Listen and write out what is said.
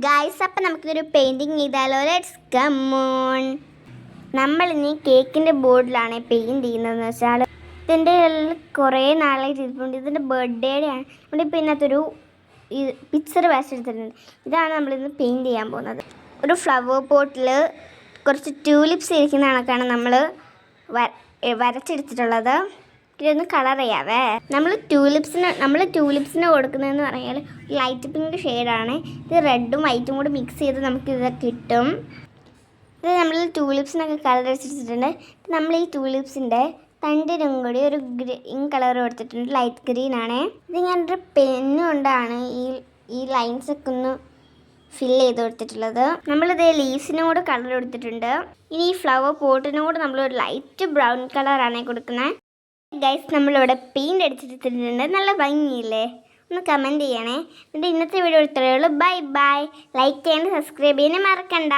Guys, അപ്പം നമുക്കൊരു painting ചെയ്താലോ? Let's come on. നമ്മളിനി കേക്കിൻ്റെ ബോർഡിലാണ് പെയിൻറ്റ് ചെയ്യുന്നതെന്ന് വെച്ചാൽ ഇതിൻ്റെ കുറേ നാളായിട്ട് ഇരിപ്പുണ്ട്. ഇതിൻ്റെ ബർത്ത്ഡേയുടെ ആണ്. നമ്മളിപ്പോൾ ഇതിനകത്തൊരു പിക്ചർ വരച്ചെടുത്തിട്ടുണ്ട്. ഇതാണ് നമ്മളിന്ന് പെയിൻറ്റ് ചെയ്യാൻ പോകുന്നത്. ഒരു ഫ്ലവർ പോട്ടിൽ കുറച്ച് ട്യൂലിപ്സ് ഇരിക്കുന്ന കണക്കാണ് നമ്മൾ വരച്ചെടുത്തിട്ടുള്ളത്. ഇതൊന്ന് കളർ ചെയ്യാവേ. നമ്മൾ ട്യൂലിപ്സിന് കൊടുക്കുന്നതെന്ന് പറഞ്ഞാൽ ലൈറ്റ് പിങ്ക് ഷെയ്ഡാണ്. ഇത് റെഡും വൈറ്റും കൂടി മിക്സ് ചെയ്ത് നമുക്കിത് കിട്ടും. ഇത് നമ്മൾ ട്യൂലിപ്സിനൊക്കെ കളർ അടിച്ചിട്ടുണ്ട്. നമ്മൾ ഈ ട്യൂലിപ്സിൻ്റെ തണ്ടിനും കൂടി ഒരു ഗ്രീൻ കളർ കൊടുത്തിട്ടുണ്ട്. ലൈറ്റ് ഗ്രീൻ ആണ്. ഇത് ഞാനൊരു പെന്ന് കൊണ്ടാണ് ഈ ലൈൻസൊക്കെ ഒന്ന് ഫില്ല് ചെയ്ത് കൊടുത്തിട്ടുള്ളത്. നമ്മളിത് ലീവ്സിനും കൂടെ കളർ കൊടുത്തിട്ടുണ്ട്. ഇനി ഈ ഫ്ലവർ പോട്ടിനും കൂടെ നമ്മളൊരു ലൈറ്റ് ബ്രൗൺ കളറാണ് കൊടുക്കുന്നത്. ഗൈസ്, നമ്മളിവിടെ പെയിൻറ്റ് അടിച്ചിട്ടിട്ടുണ്ട്. നല്ല ഭംഗിയില്ലേ? ഒന്ന് കമൻറ്റ് ചെയ്യണേ. എന്നിട്ട് ഇന്നത്തെ വീഡിയോ ഇത്രയേ ഉള്ളൂ. Bye bye. ലൈക്ക് ചെയ്യാനും സബ്സ്ക്രൈബ് ചെയ്യാനും മറക്കണ്ട.